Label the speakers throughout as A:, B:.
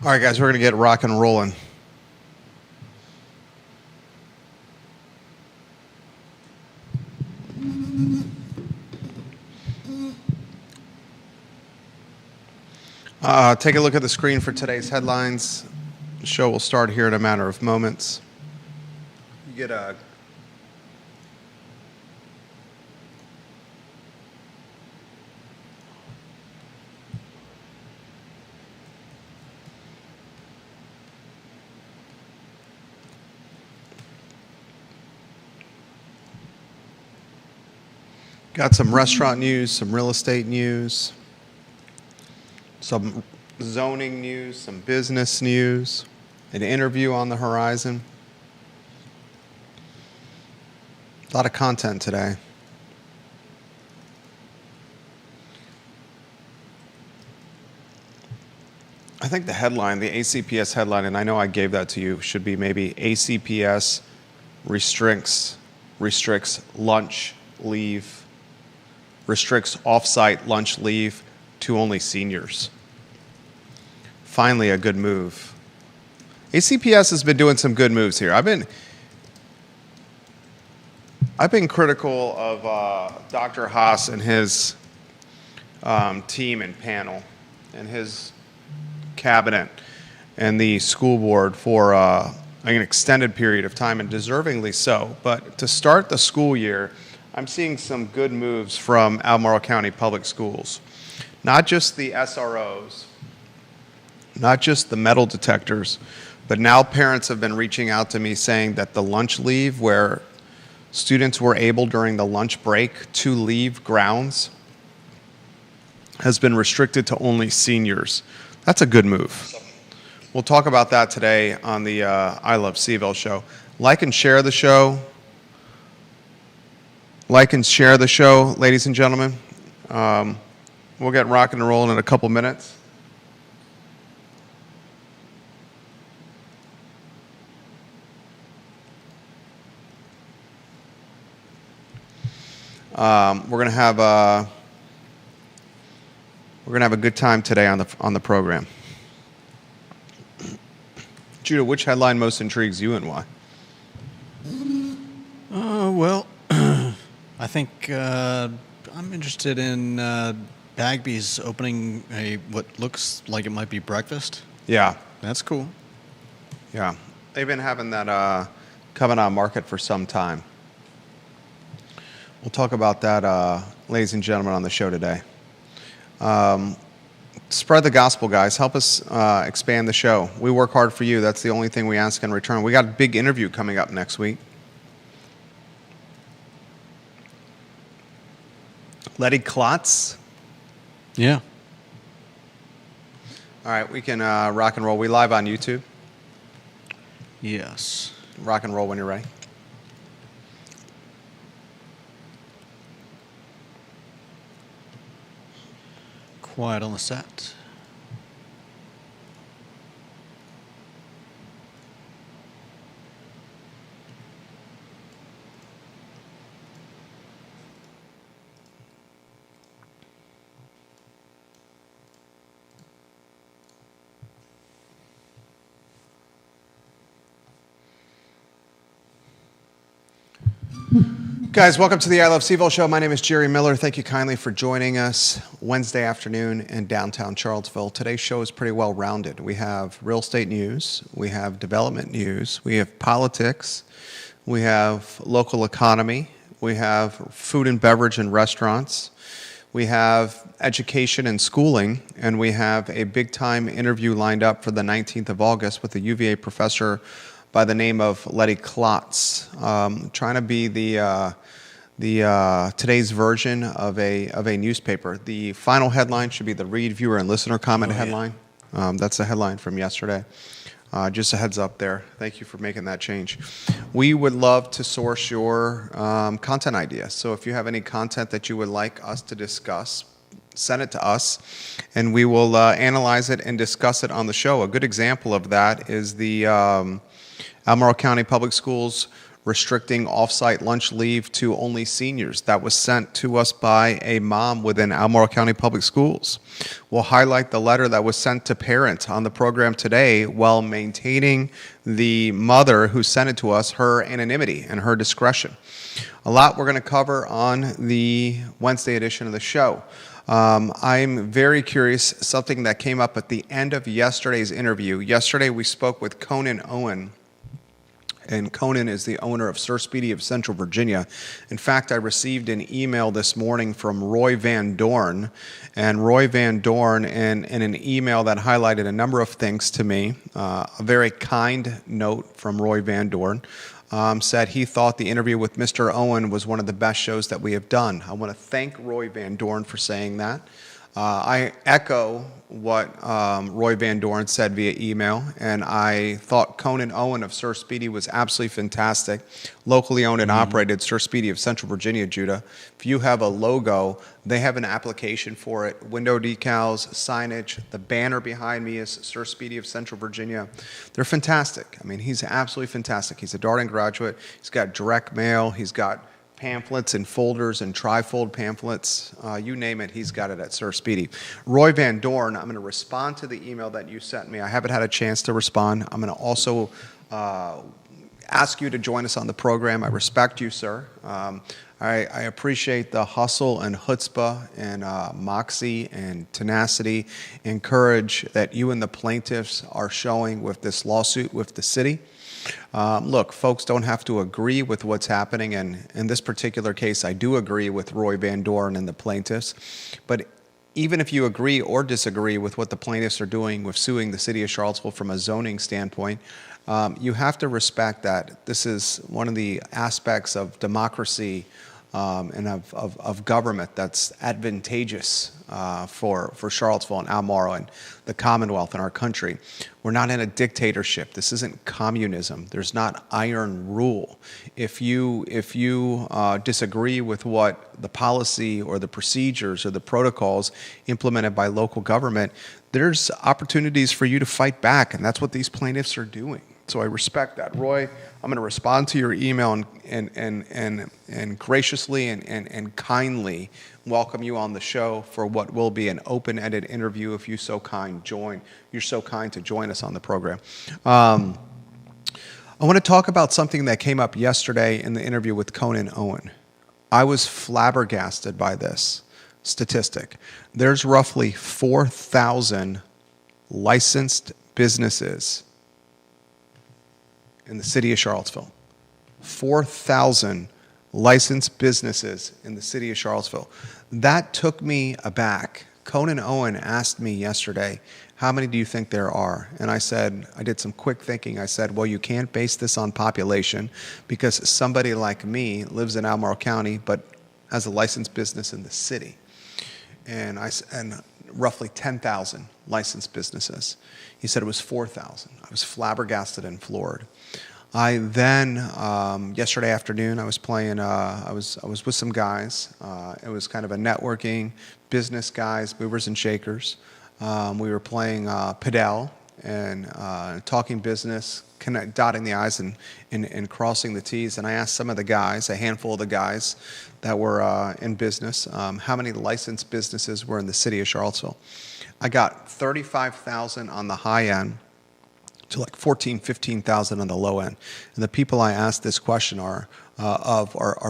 A: All right, guys, we're going to get rock and rolling. Take a look at the screen for today's headlines. The show will start here in a matter of moments. You get a got some restaurant news, some real estate news, some zoning news, some business news, an interview on the horizon. A lot of content today. I think the headline, the ACPS headline, and I know I gave that to you, should be maybe ACPS restricts lunch leave, restricts off-site lunch leave to only seniors. Finally, a good move. ACPS has been doing some good moves here. I've been critical of Dr. Haas and his team and panel and his cabinet and the school board for an extended period of time, and deservingly so. But to start the school year, I'm seeing some good moves from Albemarle County Public Schools. Not just the SROs, not just the metal detectors, but now parents have been reaching out to me saying that the lunch leave, where students were able during the lunch break to leave grounds, has been restricted to only seniors. That's a good move. We'll talk about that today on the I Love CVille show. Like and share the show. Like and share the show, ladies and gentlemen. We'll get rocking and rolling in a couple minutes. We're gonna have a good time today on the program. Judah, which headline most intrigues you and why?
B: Well, I think I'm interested in Bagby's opening what looks like it might be breakfast.
A: Yeah.
B: That's cool.
A: Yeah. They've been having that coming on market for some time. We'll talk about that, ladies and gentlemen, on the show today. Spread the gospel, guys. Help us expand the show. We work hard for you. That's the only thing we ask in return. We got a big interview coming up next week. Letty Klotz.
B: Yeah.
A: All right, we can rock and roll. We live on YouTube.
B: Yes.
A: Rock and roll when you're ready.
B: Quiet on the set.
A: Guys, welcome to the I Love CVille show. My name is Jerry Miller. Thank you kindly for joining us Wednesday afternoon in downtown Charlottesville. Today's show is pretty well rounded. We have real estate news, we have development news, we have politics, we have local economy, we have food and beverage and restaurants, we have education and schooling, and we have a big-time interview lined up for the 19th of August with a UVA professor by the name of Letty Klotz, trying to be the today's version of a newspaper. The final headline should be the read, viewer, and listener comment headline. That's the headline from yesterday. Just a heads up there. Thank you for making that change. We would love to source your content ideas. So if you have any content that you would like us to discuss, send it to us, and we will analyze it and discuss it on the show. A good example of that is the Albemarle County Public Schools restricting off-site lunch leave to only seniors. That was sent to us by a mom within Albemarle County Public Schools. We'll highlight the letter that was sent to parents on the program today while maintaining the mother who sent it to us, her anonymity and her discretion. A lot we're going to cover on the Wednesday edition of the show. I'm very curious, something that came up at the end of yesterday's interview. Yesterday we spoke with Conan Owen, and Conan is the owner of Sir Speedy of Central Virginia. In fact, I received an email this morning from Roy Van Dorn, and Roy Van Dorn, in an email that highlighted a number of things to me, a very kind note from Roy Van Dorn, said he thought the interview with Mr. Owen was one of the best shows that we have done. I want to thank Roy Van Dorn for saying that. I echo what Roy Van Dorn said via email, and I thought Conan Owen of Sir Speedy was absolutely fantastic. Locally owned and operated, Sir Speedy of Central Virginia, Judah. If you have a logo, they have an application for it. Window decals, signage. The banner behind me is Sir Speedy of Central Virginia. They're fantastic. I mean, he's absolutely fantastic. He's a Darden graduate. He's got direct mail. He's got pamphlets and folders and trifold pamphlets, you name it, he's got it at Sir Speedy. Roy Van Dorn, I'm going to respond to the email that you sent me. I haven't had a chance to respond. I'm going to also ask you to join us on the program. I respect you, sir. I appreciate the hustle and chutzpah and moxie and tenacity and courage that you and the plaintiffs are showing with this lawsuit with the city. Look, folks don't have to agree with what's happening, and in this particular case, I do agree with Roy Van Dorn and the plaintiffs. But even if you agree or disagree with what the plaintiffs are doing with suing the city of Charlottesville from a zoning standpoint, you have to respect that this is one of the aspects of democracy and of government that's advantageous for Charlottesville and Albemarle and the Commonwealth in our country. We're not in a dictatorship. This isn't communism. There's not iron rule. If you disagree with what the policy or the procedures or the protocols implemented by local government, there's opportunities for you to fight back, and that's what these plaintiffs are doing. So I respect that. Roy, I'm going to respond to your email and graciously and kindly welcome you on the show for what will be an open-ended interview if you so kind you're so kind to join us on the program. I want to talk about something that came up yesterday in the interview with Conan Owen. I was flabbergasted by this statistic. There's roughly 4,000 licensed businesses in the city of Charlottesville. 4,000 licensed businesses in the city of Charlottesville. That took me aback. Conan Owen asked me yesterday, how many do you think there are? And I said, I did some quick thinking. I said, well, you can't base this on population because somebody like me lives in Albemarle County but has a licensed business in the city. And roughly 10,000 licensed businesses. He said it was 4,000. I was flabbergasted and floored. I then, yesterday afternoon, I was playing, I was with some guys. It was kind of a networking, business guys, movers and shakers. We were playing padel and talking business, dotting the I's and crossing the T's. And I asked some of the guys, a handful of the guys that were in business, how many licensed businesses were in the city of Charlottesville. I got 35,000 on the high end to like 15,000 on the low end. And the people I asked this question are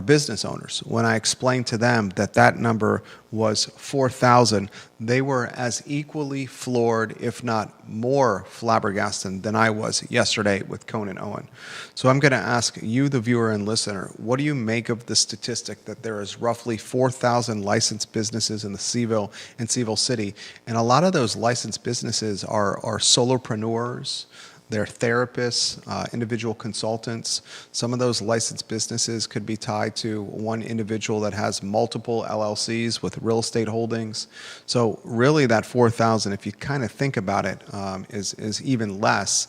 A: business owners. When I explained to them that number was 4,000, they were as equally floored, if not more flabbergasted than I was yesterday with Conan Owen. So I'm going to ask you, the viewer and listener, what do you make of the statistic that there is roughly 4,000 licensed businesses in the CVille City, and a lot of those licensed businesses are solopreneurs. They're therapists, individual consultants. Some of those licensed businesses could be tied to one individual that has multiple LLCs with real estate holdings. So really that 4,000, if you kind of think about it, is even less.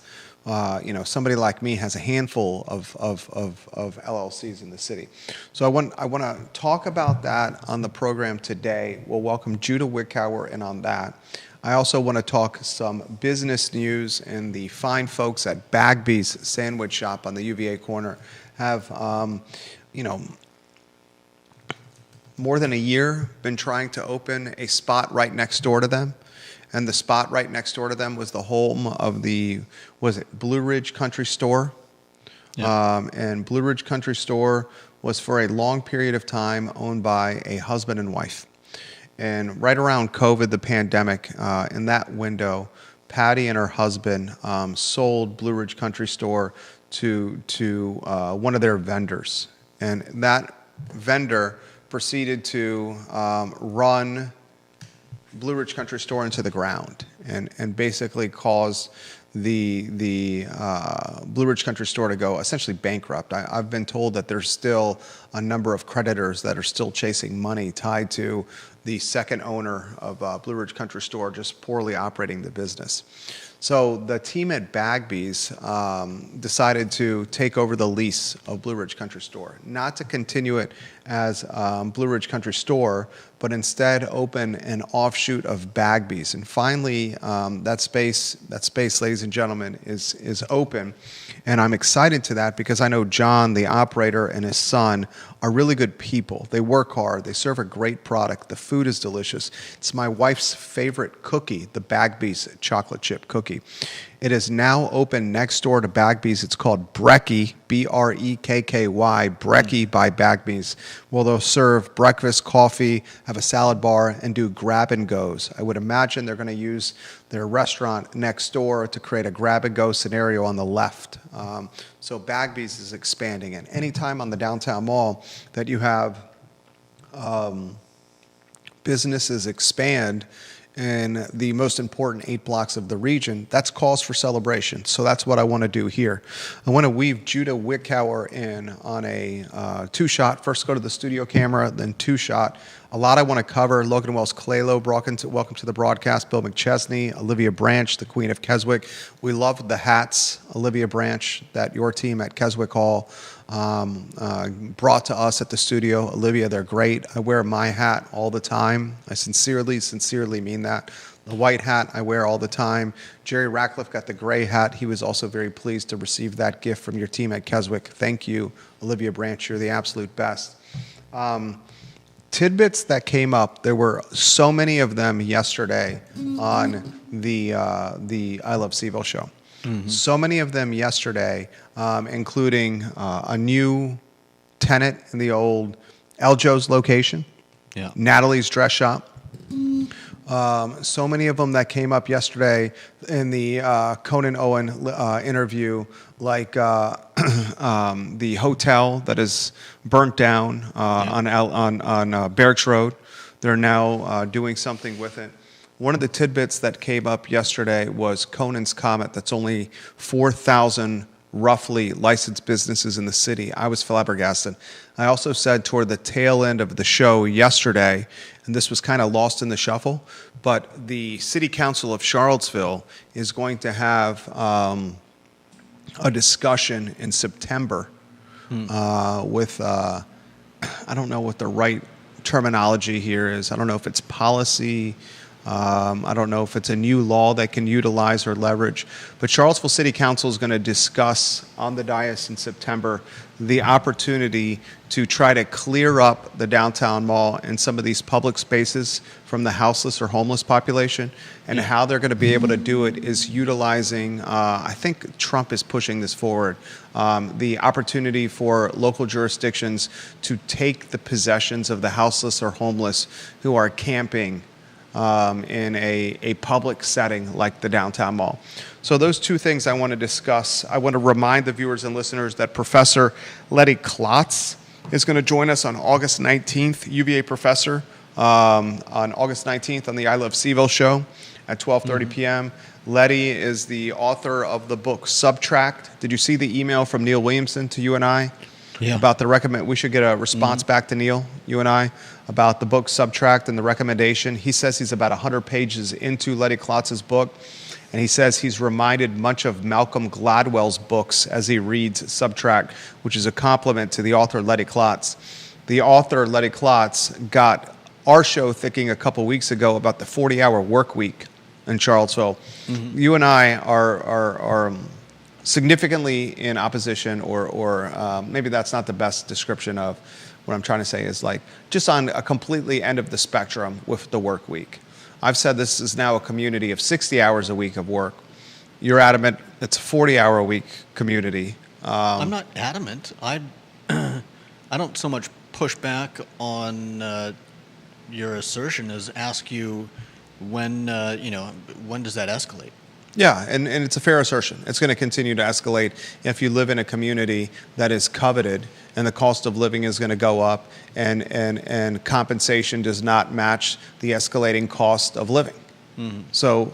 A: Somebody like me has a handful of LLCs in the city. So I want to talk about that on the program today. We'll welcome Judah Wickower in on that. I also want to talk some business news, and the fine folks at Bagby's Sandwich Shop on the UVA corner have, more than a year been trying to open a spot right next door to them. And the spot right next door to them was the home of Blue Ridge Country Store?
B: Yeah.
A: And Blue Ridge Country Store was for a long period of time owned by a husband and wife. And right around COVID, the pandemic, in that window, Patty and her husband sold Blue Ridge Country Store to one of their vendors. And that vendor proceeded to run Blue Ridge Country Store into the ground and basically caused the Blue Ridge Country Store to go essentially bankrupt. I've been told that there's still a number of creditors that are still chasing money tied to the second owner of Blue Ridge Country Store just poorly operating the business. So the team at Bagby's decided to take over the lease of Blue Ridge Country Store, not to continue it as Blue Ridge Country Store, but instead open an offshoot of Bagby's. And finally, that space, ladies and gentlemen, is open. And I'm excited to that because I know John, the operator, and his son are really good people. They work hard. They serve a great product. The food is delicious. It's my wife's favorite cookie, the Bagby's chocolate chip cookie. It is now open next door to Bagby's. It's called Brekky, B-R-E-K-K-Y, Brekky by Bagby's. Well, they'll serve breakfast, coffee, have a salad bar, and do grab-and-goes. I would imagine they're going to use their restaurant next door to create a grab-and-go scenario on the left. So Bagby's is expanding. And anytime on the downtown mall that you have businesses expand in the most important 8 blocks of the region, that's cause for celebration. So that's what I want to do here. I want to weave Judah Wickower in on a two-shot. First go to the studio camera, then two-shot. A lot I want to cover. Logan Wells-Clalo, welcome to the broadcast. Bill McChesney, Olivia Branch, the Queen of Keswick. We love the hats, Olivia Branch, that your team at Keswick Hall brought to us at the studio. Olivia, they're great. I wear my hat all the time. I sincerely mean that. The white hat I wear all the time. Jerry Ratcliffe got the gray hat. He was also very pleased to receive that gift from your team at Keswick. Thank you, Olivia Branch. You're the absolute best. Tidbits that came up, there were so many of them yesterday on the I Love CVille show. Mm-hmm. So many of them yesterday, including a new tenant in the old Eljo's location, Natalie's Dress Shop. So many of them that came up yesterday in the Conan Owen interview, like the hotel that is burnt down on Barracks Road. They're now doing something with it. One of the tidbits that came up yesterday was Conan's comment that's only 4,000 roughly licensed businesses in the city. I was flabbergasted. I also said toward the tail end of the show yesterday, and this was kind of lost in the shuffle, but the City Council of Charlottesville is going to have a discussion in September with, I don't know what the right terminology here is. I don't know if it's policy. I don't know if it's a new law they can utilize or leverage, but Charlottesville City Council is going to discuss on the dais in September the opportunity to try to clear up the downtown mall and some of these public spaces from the houseless or homeless population, and how they're going to be able to do it is utilizing, I think Trump is pushing this forward, the opportunity for local jurisdictions to take the possessions of the houseless or homeless who are camping in a public setting like the downtown mall. So those two things I want to discuss. I want to remind the viewers and listeners that Professor Letty Klotz is going to join us on August 19th, UVA professor, on August 19th on the I Love CVille show at 12:30 p.m. Letty is the author of the book Subtract. Did you see the email from Neil Williamson to you and I? Yeah. About the recommend, we should get a response back to Neil, you and I, about the book Subtract and the recommendation. He says he's about 100 pages into Letty Klotz's book, and he says he's reminded much of Malcolm Gladwell's books as he reads Subtract, which is a compliment to the author Letty Klotz. The author Letty Klotz got our show thinking a couple weeks ago about the 40-hour work week. in Charlottesville. You and I are significantly in opposition, or maybe that's not the best description of what I'm trying to say, is like just on a completely end of the spectrum with the work week. I've said this is now a community of 60 hours a week of work. You're adamant it's a 40-hour-a-week community.
B: I'm not adamant. I don't so much push back on your assertion as ask you when does that escalate?
A: Yeah, and it's a fair assertion. It's going to continue to escalate if you live in a community that is coveted and the cost of living is going to go up and compensation does not match the escalating cost of living. So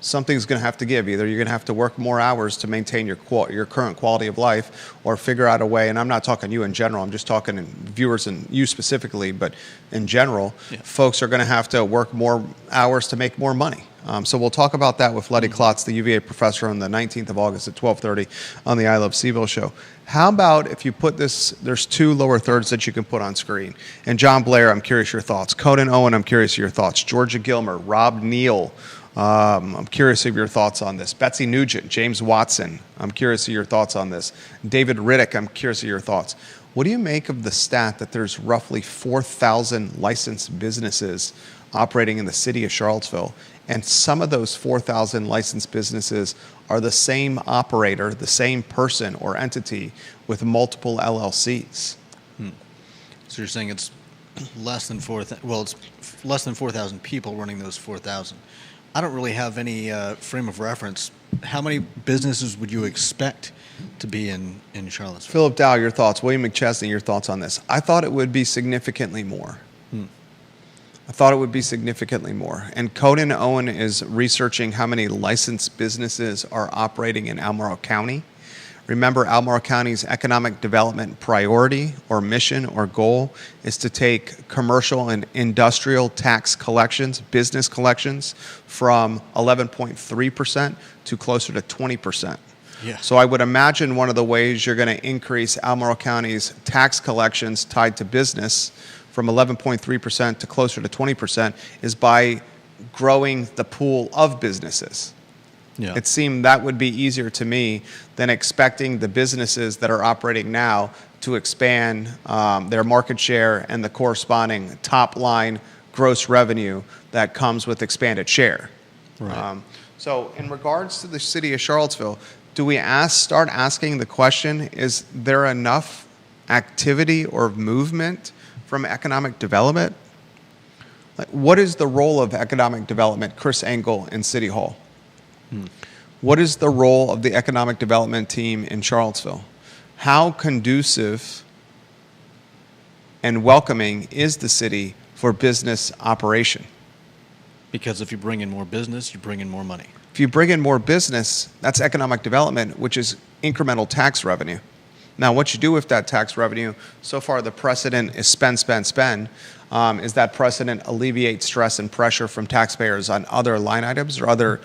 A: something's going to have to give. Either you're going to have to work more hours to maintain your current quality of life, or figure out a way, and I'm not talking you in general, I'm just talking viewers and you specifically, but in general, folks are going to have to work more hours to make more money. So we'll talk about that with Letty Klotz, the UVA professor, on the 19th of August at 12:30 on the I Love CVille show. How about if you put this, there's two lower thirds that you can put on screen. And John Blair, I'm curious your thoughts. Conan Owen, I'm curious your thoughts. Georgia Gilmer, Rob Neal, I'm curious of your thoughts on this. Betsy Nugent, James Watson, I'm curious of your thoughts on this. David Riddick, I'm curious of your thoughts. What do you make of the stat that there's roughly 4,000 licensed businesses operating in the city of Charlottesville, and some of those 4,000 licensed businesses are the same operator, the same person or entity with multiple LLCs?
B: So you're saying it's less than 4,000 people running those 4,000. I don't really have any frame of reference. How many businesses would you expect to be in Charlottesville?
A: Philip Dow, your thoughts. William McChesney, your thoughts on this. I thought it would be significantly more. I thought it would be significantly more. And Conan Owen is researching how many licensed businesses are operating in Albemarle County. Remember, Albemarle County's economic development priority or mission or goal is to take commercial and industrial tax collections, business collections, from 11.3% to closer to 20%.
B: Yeah.
A: So I would imagine one of the ways you're going to increase Albemarle County's tax collections tied to business from 11.3% to closer to 20% is by growing the pool of businesses.
B: Yeah.
A: It seemed that would be easier to me than expecting the businesses that are operating now to expand their market share and the corresponding top line gross revenue that comes with expanded share.
B: Right.
A: So in regards to the city of Charlottesville, do we start asking the question, is there enough activity or movement from economic development? Like, what is the role of economic development, Chris Engel, in City Hall? What is the role of the economic development team in Charlottesville? How conducive and welcoming is the city for business operation?
B: Because if you bring in more business, you bring in more money.
A: If you bring in more business, that's economic development, which is incremental tax revenue. Now, what you do with that tax revenue, so far the precedent is spend, spend, spend. Is that precedent alleviate stress and pressure from taxpayers on other line items or other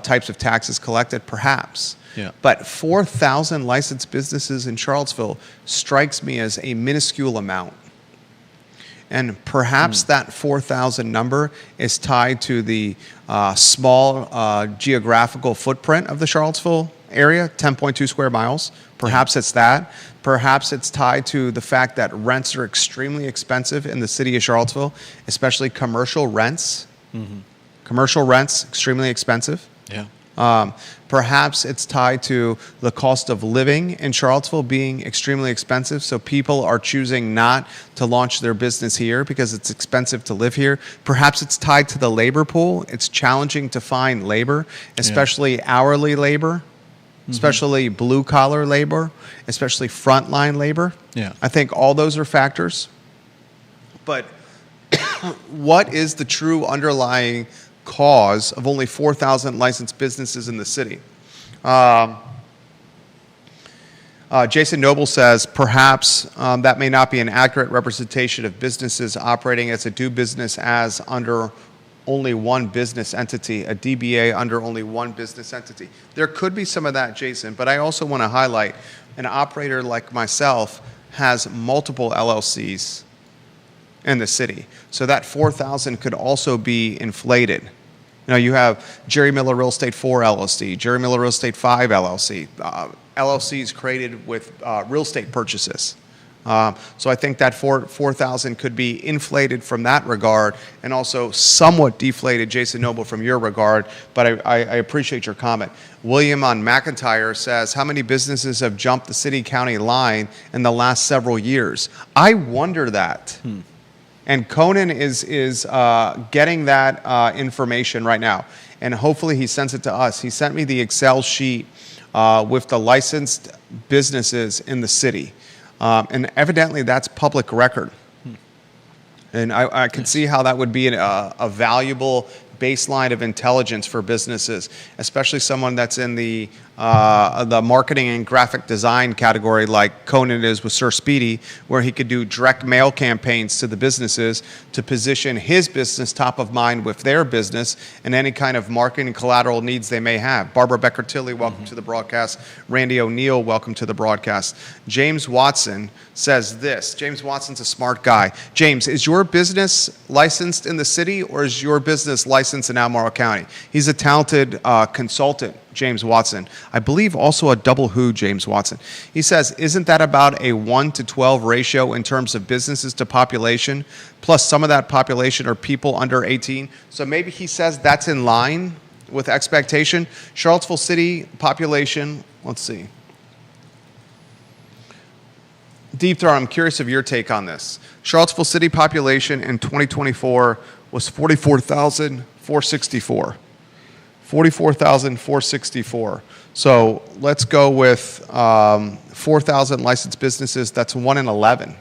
A: types of taxes collected? Perhaps.
B: Yeah.
A: But 4,000 licensed businesses in Charlottesville strikes me as a minuscule amount. And perhaps that 4,000 number is tied to the small geographical footprint of the Charlottesville area, 10.2 square miles. Perhaps it's that. Perhaps it's tied to the fact that rents are extremely expensive in the city of Charlottesville, especially commercial rents. Commercial rents, extremely expensive.
B: Yeah.
A: Perhaps it's tied to the cost of living in Charlottesville being extremely expensive, so people are choosing not to launch their business here because it's expensive to live here. Perhaps it's tied to the labor pool. It's challenging to find labor, especially hourly labor, especially blue-collar labor, especially frontline labor.
B: Yeah.
A: I think all those are factors. But what is the true underlying cause of only 4,000 licensed businesses in the city? Jason Noble says, perhaps that may not be an accurate representation of businesses operating as a do business as under only one business entity, a DBA under only one business entity. There could be some of that, Jason, but I also want to highlight an operator like myself has multiple LLCs in the city. So that 4,000 could also be inflated. You have Jerry Miller Real Estate 4 LLC, Jerry Miller Real Estate 5 LLC, LLCs created with real estate purchases. So I think that 4,000 could be inflated from that regard, and also somewhat deflated, Jason Noble, from your regard. But I appreciate your comment. William on McIntyre says, how many businesses have jumped the city-county line in the last several years? I wonder that. And Conan is getting that information right now, and hopefully he sends it to us. He sent me the Excel sheet with the licensed businesses in the city. And evidently that's public record. And I can see how that would be a valuable baseline of intelligence for businesses, especially someone that's in the marketing and graphic design category like Conan is with Sir Speedy, where he could do direct mail campaigns to the businesses to position his business top of mind with their business and any kind of marketing collateral needs they may have. Barbara Becker-Tilley, welcome to the broadcast. Randy O'Neill, welcome to the broadcast. James Watson says this. James Watson's a smart guy. James, is your business licensed in the city, or is your business licensed in Albemarle County? He's a talented consultant, James Watson. I believe also a double who, James Watson. He says, isn't that about a 1 to 12 ratio in terms of businesses to population? Plus some of that population are people under 18. So maybe he says that's in line with expectation. Charlottesville City population, let's see. Deep Throat, I'm curious of your take on this. Charlottesville City population in 2024 was 44,464. 44,464. So let's go with 4,000 licensed businesses. That's 1 in 11,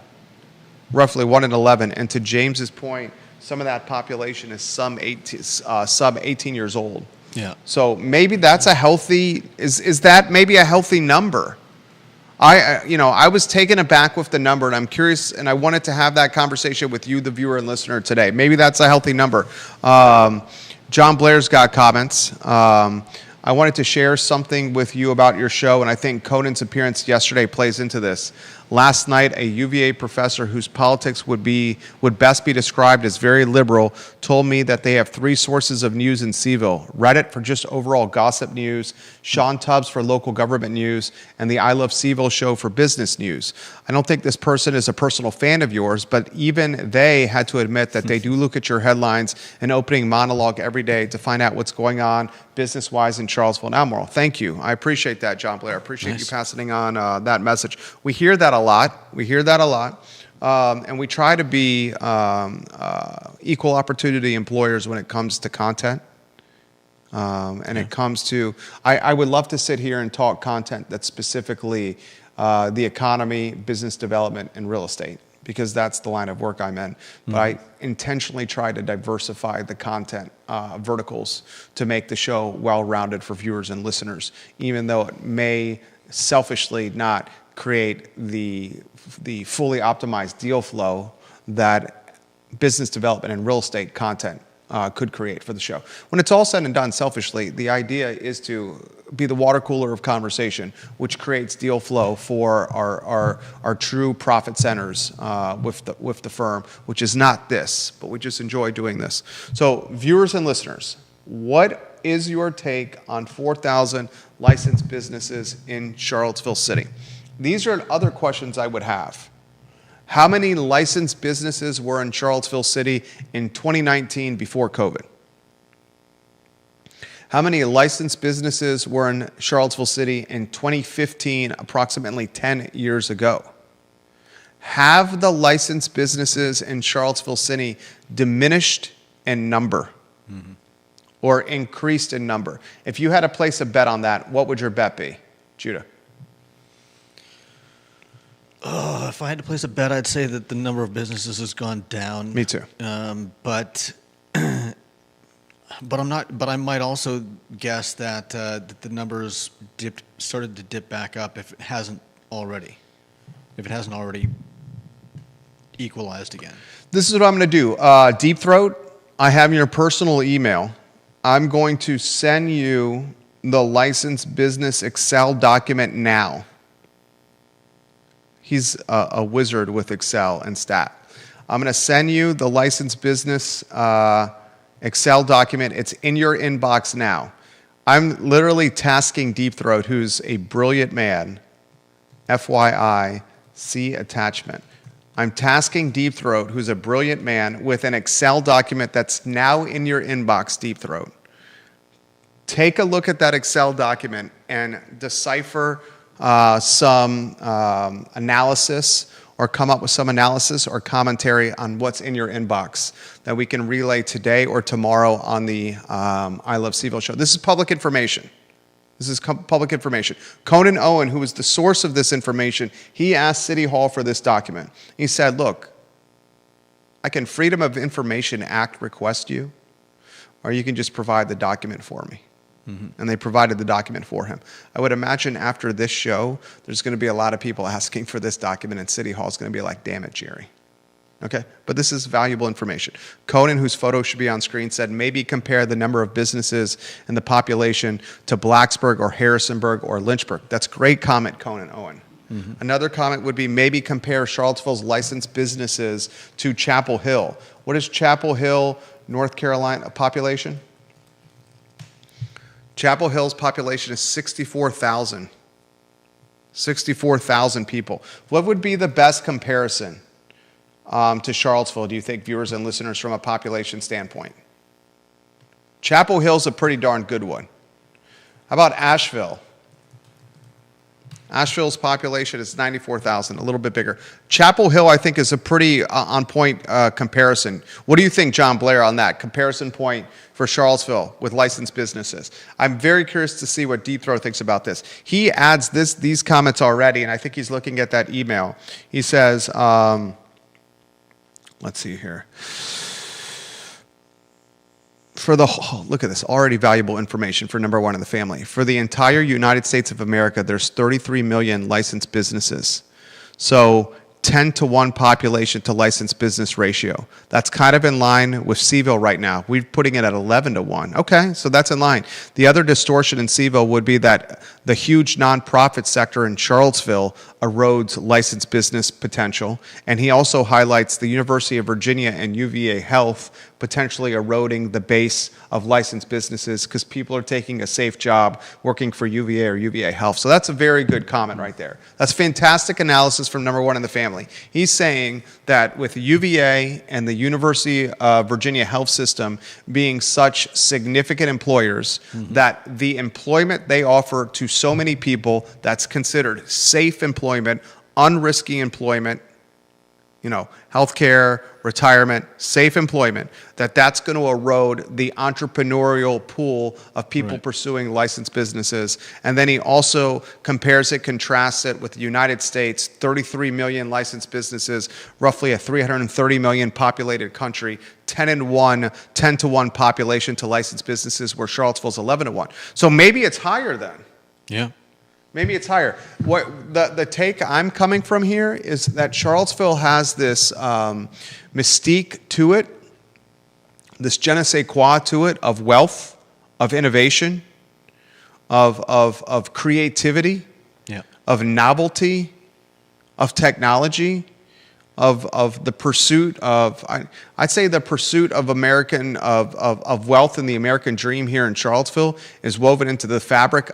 A: roughly 1 in 11. And to James's point, some of that population is sub 18 years old.
B: Yeah.
A: So maybe that's a healthy. Is that maybe a healthy number? I was taken aback with the number, and I'm curious, and I wanted to have that conversation with you, the viewer and listener, today. Maybe that's a healthy number. John Blair's got comments. I wanted to share something with you about your show, and I think Conan's appearance yesterday plays into this. Last night, a UVA professor whose politics would best be described as very liberal told me that they have 3 sources of news in CVille: Reddit for just overall gossip news, Sean Tubbs for local government news, and the I Love CVille show for business news. I don't think this person is a personal fan of yours, but even they had to admit that they do look at your headlines and opening monologue every day to find out what's going on business-wise in Charlottesville and Albemarle. Thank you. I appreciate that, John Blair. I appreciate you passing on that message. We hear that a lot. And we try to be equal opportunity employers when it comes to content. It comes to, I would love to sit here and talk content that's specifically the economy, business development, and real estate, because that's the line of work I'm in. But I intentionally try to diversify the content verticals to make the show well-rounded for viewers and listeners, even though it may selfishly not create the fully optimized deal flow that business development and real estate content could create for the show. When it's all said and done, selfishly, the idea is to be the water cooler of conversation, which creates deal flow for our true profit centers with the firm, which is not this, but we just enjoy doing this. So viewers and listeners, what is your take on 4,000 licensed businesses in Charlottesville City? These are other questions I would have. How many licensed businesses were in Charlottesville City in 2019 before COVID? How many licensed businesses were in Charlottesville City in 2015, approximately 10 years ago? Have the licensed businesses in Charlottesville City diminished in number or increased in number? If you had to place a bet on that, what would your bet be, Judah?
B: If I had to place a bet, I'd say that the number of businesses has gone down.
A: Me too.
B: But I'm not. But I might also guess that that the numbers started to dip back up if it hasn't already equalized again.
A: This is what I'm going to do. Deep Throat, I have your personal email. I'm going to send you the licensed business Excel document now. He's a wizard with Excel and stat. I'm going to send you the licensed business Excel document. It's in your inbox now. I'm literally tasking Deep Throat, who's a brilliant man. FYI, see attachment. I'm tasking Deep Throat, who's a brilliant man, with an Excel document that's now in your inbox, Deep Throat. Take a look at that Excel document and decipher some analysis, or come up with some analysis or commentary on what's in your inbox that we can relay today or tomorrow on the I Love CVille show. This is public information. This is public information. Conan Owen, who was the source of this information, he asked City Hall for this document. He said, look, I can Freedom of Information Act request you, or you can just provide the document for me. And they provided the document for him. I would imagine after this show, there's going to be a lot of people asking for this document, and City Hall is going to be like, damn it, Jerry. Okay? But this is valuable information. Conan, whose photo should be on screen, said maybe compare the number of businesses and the population to Blacksburg or Harrisonburg or Lynchburg. That's a great comment, Conan Owen. Another comment would be maybe compare Charlottesville's licensed businesses to Chapel Hill. What is Chapel Hill, North Carolina population? Chapel Hill's population is 64,000. 64,000 people. What would be the best comparison to Charlottesville, do you think, viewers and listeners, from a population standpoint? Chapel Hill's a pretty darn good one. How about Asheville? Asheville's population is 94,000, a little bit bigger. Chapel Hill, I think, is a pretty on-point comparison. What do you think, John Blair, on that comparison point for Charlottesville with licensed businesses? I'm very curious to see what Deep Throat thinks about this. He adds these comments already, and I think he's looking at that email. He says, let's see here. Look at this, already valuable information for number one in the family. For the entire United States of America, there's 33 million licensed businesses. So 10 to 1 population to licensed business ratio. That's kind of in line with CVille right now. We're putting it at 11 to 1. Okay, so that's in line. The other distortion in CVille would be that the huge nonprofit sector in Charlottesville erodes licensed business potential. And he also highlights the University of Virginia and UVA Health potentially eroding the base of licensed businesses because people are taking a safe job working for UVA or UVA Health. So that's a very good comment right there. That's fantastic analysis from number one in the family. He's saying that with UVA and the University of Virginia Health System being such significant employers, that the employment they offer to so many people that's considered safe employment, unrisky employment, healthcare, retirement, safe employment, that's going to erode the entrepreneurial pool of people pursuing licensed businesses. And then he also contrasts it with the United States, 33 million licensed businesses, roughly a 330 million populated country, 10 to 1 population to licensed businesses, where Charlottesville's 11 to 1. So maybe it's higher then.
B: Yeah.
A: Maybe it's higher. What the take I'm coming from here is that Charlottesville has this mystique to it, this je ne sais quoi to it, of wealth, of innovation, of creativity, of novelty, of technology, of the pursuit of, I'd say the pursuit of of wealth and the American dream here in Charlottesville is woven into the fabric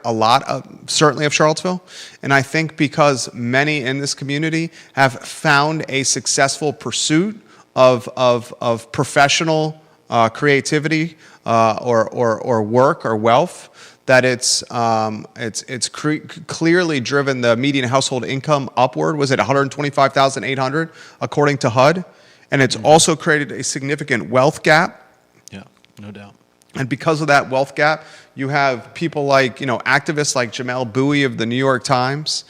A: certainly of Charlottesville. And I think because many in this community have found a successful pursuit of professional creativity or work or wealth, that it's clearly driven the median household income upward. Was it 125,800 according to HUD? And it's also created a significant wealth gap.
B: Yeah, no doubt.
A: And because of that wealth gap, you have people like, activists like Jamel Bowie of the New York Times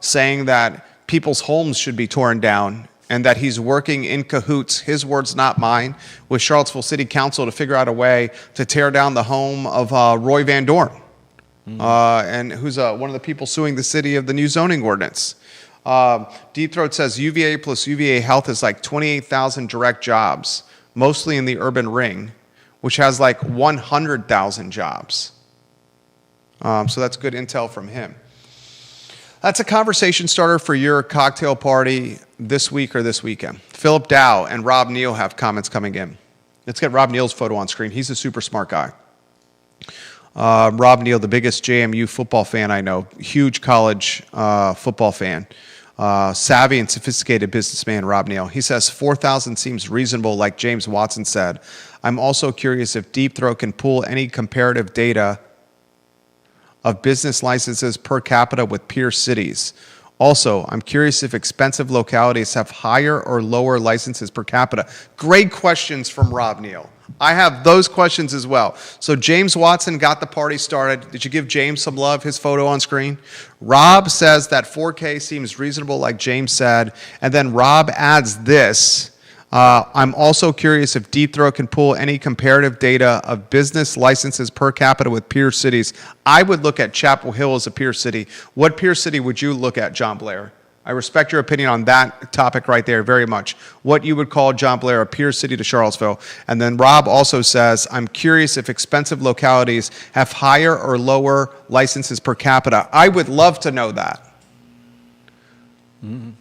A: saying that people's homes should be torn down, and that he's working in cahoots, his words, not mine, with Charlottesville City Council to figure out a way to tear down the home of Roy Van Dorn, and who's one of the people suing the city of the new zoning ordinance. Deep Throat says UVA plus UVA Health is like 28,000 direct jobs, mostly in the urban ring, which has like 100,000 jobs. So that's good intel from him. That's a conversation starter for your cocktail party this week or this weekend. Philip Dow and Rob Neal have comments coming in. Let's get Rob Neal's photo on screen. He's a super smart guy. Rob Neal, the biggest JMU football fan I know, huge college football fan, savvy and sophisticated businessman, Rob Neal. He says 4,000 seems reasonable, like James Watson said. I'm also curious if Deep Throat can pull any comparative data of business licenses per capita with peer cities. Also, I'm curious if expensive localities have higher or lower licenses per capita. Great questions from Rob Neal. I have those questions as well. So James Watson got the party started. Did you give James some love, his photo on screen? Rob says that 4K seems reasonable, like James said. And then Rob adds this. I'm also curious if Deep Throat can pull any comparative data of business licenses per capita with peer cities. I would look at Chapel Hill as a peer city. What peer city would you look at, John Blair? I respect your opinion on that topic right there very much. What you would call, John Blair, a peer city to Charlottesville. And then Rob also says, I'm curious if expensive localities have higher or lower licenses per capita. I would love to know that. Mm-hmm.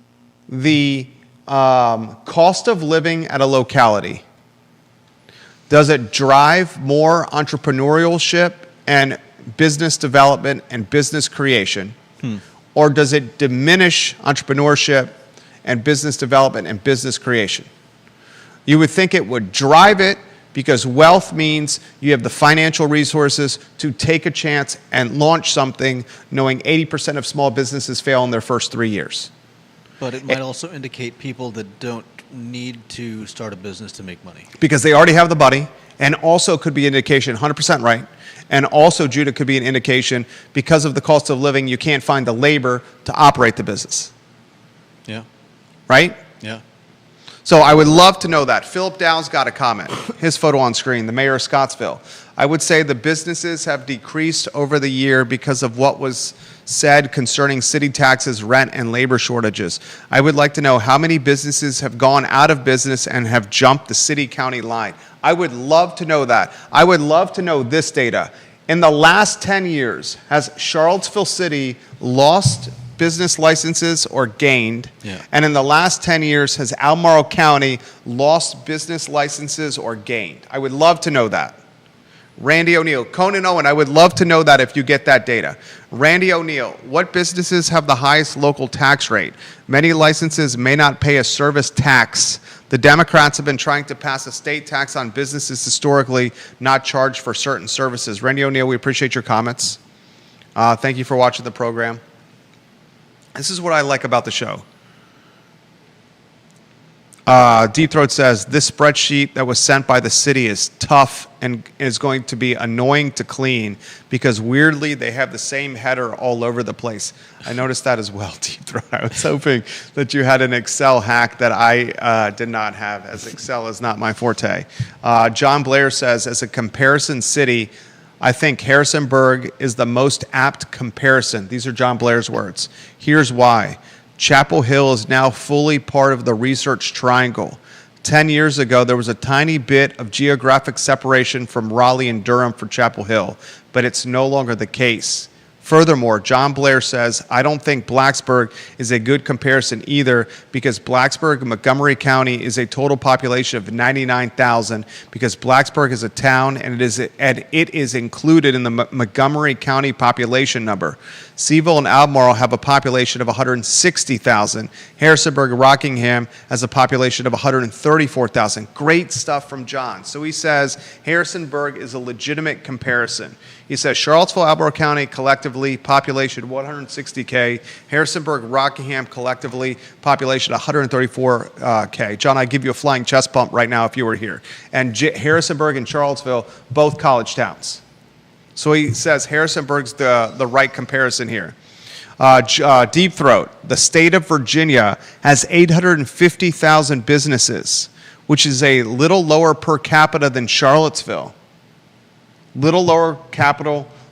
A: The cost of living at a locality, does it drive more entrepreneurship and business development and business creation? Or does it diminish entrepreneurship and business development and business creation? You would think it would drive it, because wealth means you have the financial resources to take a chance and launch something, knowing 80% of small businesses fail in their first 3 years.
B: But it might also indicate people that don't need to start a business to make money.
A: Because they already have the money, and also could be an indication, 100% right, and also, Judah, could be an indication because of the cost of living, you can't find the labor to operate the business.
B: Yeah.
A: Right?
B: Yeah.
A: So I would love to know that. Philip Dow's got a comment. His photo on screen, the mayor of Scottsville. I would say the businesses have decreased over the year because of what was said concerning city taxes, rent, and labor shortages. I would like to know how many businesses have gone out of business and have jumped the city-county line. I would love to know that. I would love to know this data. In the last 10 years, has Charlottesville City lost business licenses or gained?
B: Yeah.
A: And in the last 10 years, has Albemarle County lost business licenses or gained? I would love to know that. Randy O'Neill, Conan Owen, I would love to know that if you get that data. Randy O'Neill, what businesses have the highest local tax rate? Many licenses may not pay a service tax. The Democrats have been trying to pass a state tax on businesses historically not charged for certain services. Randy O'Neill, we appreciate your comments. Thank you for watching the program. This is what I like about the show. Deep Throat says, this spreadsheet that was sent by the city is tough and is going to be annoying to clean because weirdly they have the same header all over the place. I noticed that as well, Deep Throat. I was hoping that you had an Excel hack that I did not have, as Excel is not my forte. John Blair says, as a comparison city, I think Harrisonburg is the most apt comparison. These are John Blair's words. Here's why. Chapel Hill is now fully part of the Research Triangle. 10 years ago, there was a tiny bit of geographic separation from Raleigh and Durham for Chapel Hill, but it's no longer the case. Furthermore, John Blair says, I don't think Blacksburg is a good comparison either because Blacksburg and Montgomery County is a total population of 99,000 because Blacksburg is a town and it is included in the Montgomery County population number. CVille and Albemarle have a population of 160,000. Harrisonburg and Rockingham has a population of 134,000. Great stuff from John. So he says Harrisonburg is a legitimate comparison. He says Charlottesville, Albemarle County collectively, population 160K. Harrisonburg, Rockingham collectively, population 134K. John, I'd give you a flying chest bump right now if you were here. And Harrisonburg and Charlottesville, both college towns. So he says Harrisonburg's the right comparison here. Deep Throat, the state of Virginia has 850,000 businesses, which is a little lower per capita than Charlottesville. Little lower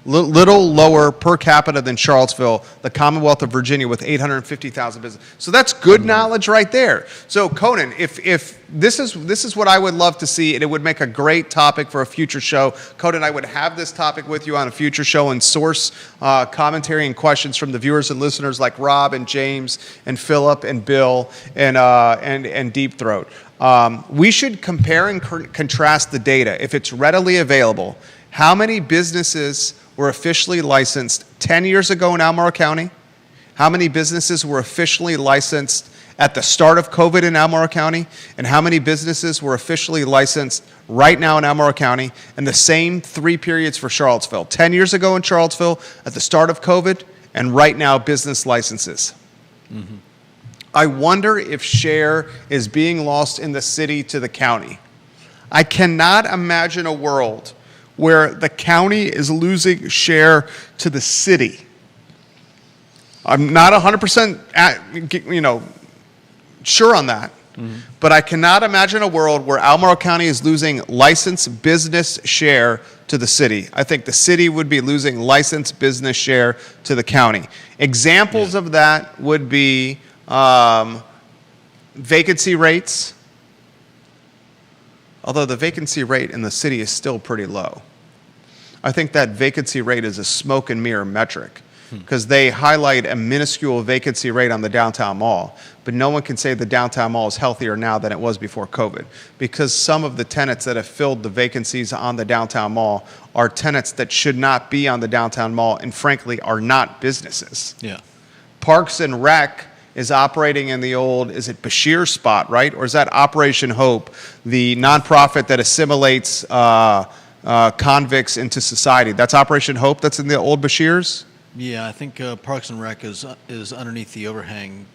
A: little lower per capita than Charlottesville, the Commonwealth of Virginia, with 850,000 businesses. So that's good knowledge right there. So Conan, if this is what I would love to see, and it would make a great topic for a future show. Conan, I would have this topic with you on a future show and source commentary and questions from the viewers and listeners like Rob and James and Philip and Bill and Deep Throat. We should compare and contrast the data, if it's readily available. How many businesses were officially licensed 10 years ago in Albemarle County? How many businesses were officially licensed at the start of COVID in Albemarle County? And how many businesses were officially licensed right now in Albemarle County? And the same 3 periods for Charlottesville. 10 years ago in Charlottesville, at the start of COVID, and right now business licenses. Mm-hmm. I wonder if share is being lost in the city to the county. I cannot imagine a world where the county is losing share to the city. I'm not 100% sure on that, but I cannot imagine a world where Albemarle County is losing licensed business share to the city. I think the city would be losing licensed business share to the county. Examples of that would be vacancy rates, although the vacancy rate in the city is still pretty low. I think that vacancy rate is a smoke and mirror metric because they highlight a minuscule vacancy rate on the downtown mall, but no one can say the downtown mall is healthier now than it was before COVID, because some of the tenants that have filled the vacancies on the downtown mall are tenants that should not be on the downtown mall and frankly are not businesses.
B: Yeah.
A: Parks and Rec is operating in the old, is it Bashir spot, right? Or is that Operation Hope, the nonprofit that assimilates convicts into society? That's Operation Hope, that's in the old Bashirs?
B: Yeah, I think Parks and Rec is underneath the overhang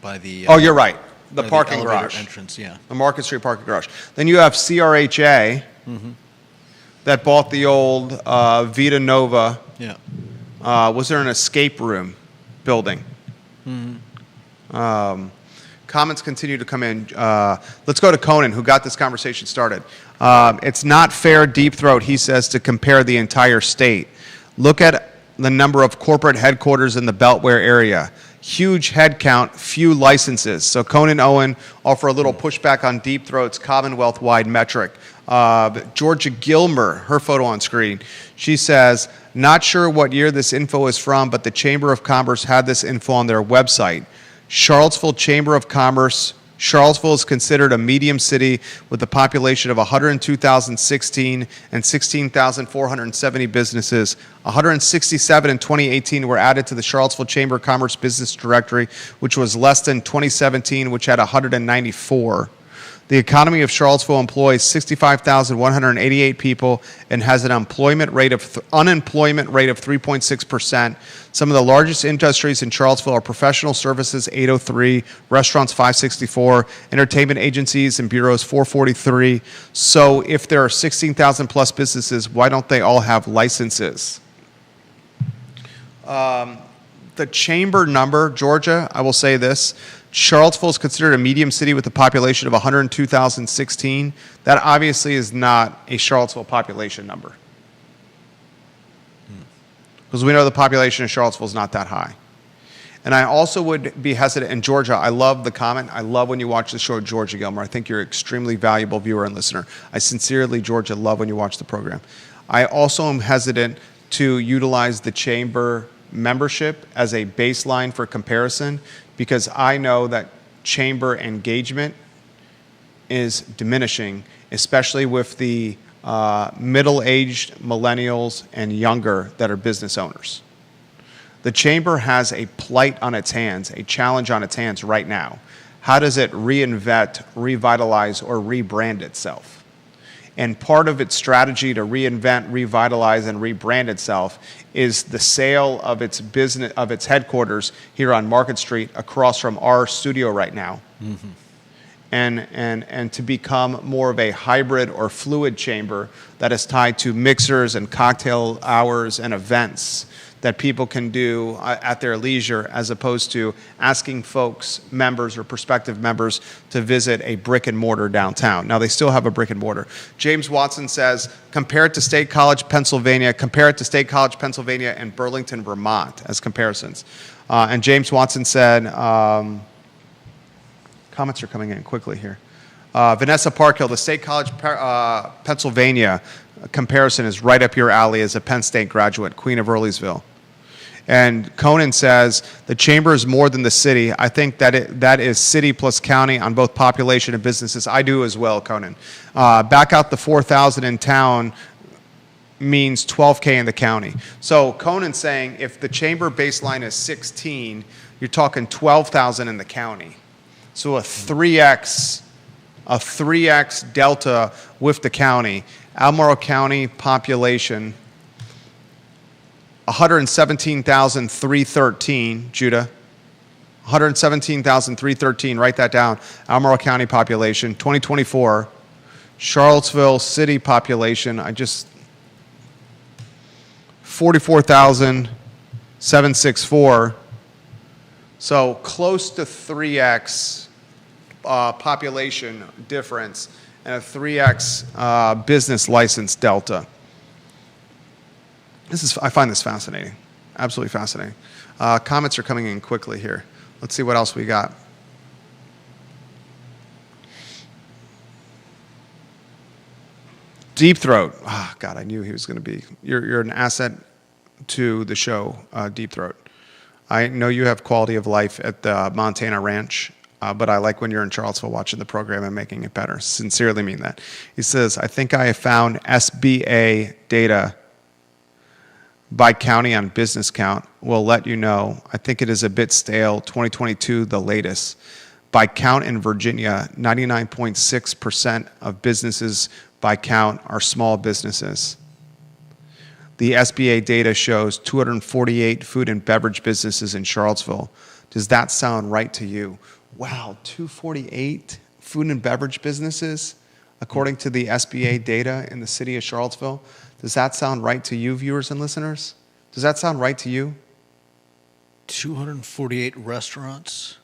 B: by the...
A: oh, you're right. The parking
B: elevator
A: garage.
B: entrance, yeah.
A: The Market Street parking garage. Then you have CRHA that bought the old Vita Nova.
B: Yeah.
A: Was there an escape room building? Comments continue to come in. Let's go to Conan, who got this conversation started. It's not fair, Deep Throat, he says, to compare the entire state. Look at the number of corporate headquarters in the Beltware area. Huge head count, few licenses. So Conan Owen offer a little pushback on Deep Throat's Commonwealth-wide metric. Georgia Gilmer, her photo on screen, she says, not sure what year this info is from, but the Chamber of Commerce had this info on their website. Charlottesville Chamber of Commerce. Charlottesville is considered a medium city with a population of 102,016 and 16,470 businesses. 167 in 2018 were added to the Charlottesville Chamber of Commerce Business Directory, which was less than 2017, which had 194. The economy of Charlottesville employs 65,188 people and has an unemployment rate of 3.6%. Some of the largest industries in Charlottesville are professional services 803, restaurants 564, entertainment agencies and bureaus 443. So if there are 16,000 plus businesses, why don't they all have licenses? The chamber number, Georgia, I will say this. Charlottesville is considered a medium city with a population of 102,016. That obviously is not a Charlottesville population number. Because we know the population of Charlottesville is not that high. And I also would be hesitant, and Georgia, I love the comment. I love when you watch the show, Georgia Gilmer. I think you're an extremely valuable viewer and listener. I sincerely, Georgia, love when you watch the program. I also am hesitant to utilize the chamber membership as a baseline for comparison, because I know that chamber engagement is diminishing, especially with the middle-aged millennials and younger that are business owners. The chamber has a plight on its hands, a challenge on its hands right now. How does it reinvent, revitalize, or rebrand itself? And part of its strategy to reinvent, revitalize, and rebrand itself is the sale of its business, of its headquarters here on Market Street across from our studio right now. And to become more of a hybrid or fluid chamber that is tied to mixers and cocktail hours and events, that people can do at their leisure, as opposed to asking folks, members or prospective members, to visit a brick and mortar downtown. Now, they still have a brick and mortar. James Watson says, compare it to State College, Pennsylvania, and Burlington, Vermont as comparisons. And James Watson said, comments are coming in quickly here. Vanessa Parkhill, the State College, Pennsylvania comparison is right up your alley as a Penn State graduate, Queen of Earlysville. And Conan says, the chamber is more than the city. I think that is city plus county on both population and businesses. I do as well, Conan. Back out the 4,000 in town means 12K in the county. So Conan's saying if the chamber baseline is 16, you're talking 12,000 in the county. So a 3X delta with the county. Albemarle County population, 117,313, Judah. 117,313, write that down. Albemarle County population, 2024. Charlottesville city population, 44,764. So close to 3X population difference and a 3X business license delta. I find this fascinating, absolutely fascinating. Comments are coming in quickly here. Let's see what else we got. Deep Throat. Oh, God, I knew he was going to be. You're an asset to the show, Deep Throat. I know you have quality of life at the Montana Ranch, but I like when you're in Charlottesville watching the program and making it better. Sincerely mean that. He says, I think I have found SBA data by county on business count. Will let you know. I think it is a bit stale. 2022, the latest. By count in Virginia, 99.6% of businesses by count are small businesses. The SBA data shows 248 food and beverage businesses in Charlottesville. Does that sound right to you? Wow, 248 food and beverage businesses, according to the SBA data in the city of Charlottesville. Does that sound right to you, viewers and listeners? Does that sound right to you?
B: 248 restaurants.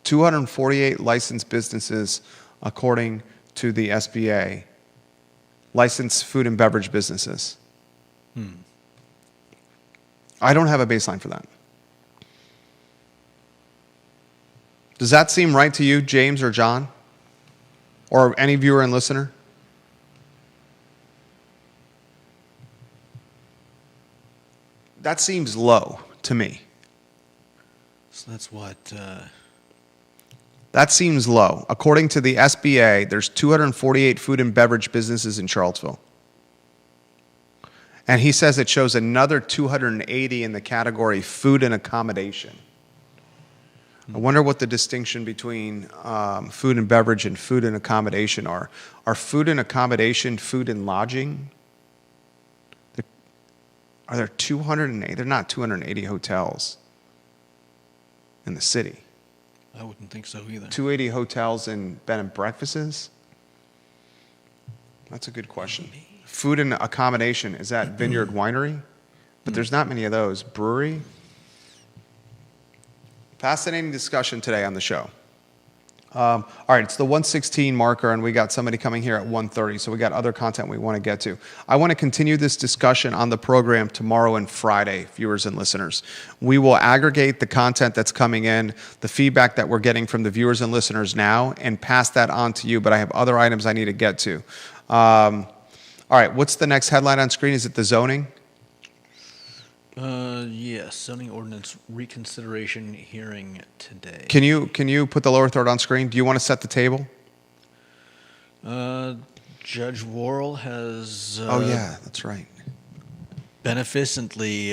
A: 248 licensed businesses, according to the SBA. Licensed food and beverage businesses. I don't have a baseline for that. Does that seem right to you, James or John? Or any viewer and listener? That seems low to me.
B: So that's what...
A: That seems low. According to the SBA, there's 248 food and beverage businesses in Charlottesville. And he says it shows another 280 in the category food and accommodation. I wonder what the distinction between food and beverage and food and accommodation are. Are food and accommodation food and lodging? Are there 280? There are not 280 hotels in the city.
B: I wouldn't think so either.
A: 280 hotels and bed and breakfasts? That's a good question. Food and accommodation, is that Vineyard Winery? But there's not many of those. Brewery? Fascinating discussion today on the show. All right, it's the 1:16 marker, and we got somebody coming here at 1:30, so we got other content we want to get to. I want to continue this discussion on the program tomorrow and Friday, viewers and listeners. We will aggregate the content that's coming in, the feedback that we're getting from the viewers and listeners now, and pass that on to you, but I have other items I need to get to. All right, what's the next headline on screen? Is it the zoning?
B: Yes, zoning ordinance reconsideration hearing today.
A: Can you put the lower third on screen? Do you want to set the table?
B: Judge Worrell has
A: Oh yeah, that's right.
B: beneficently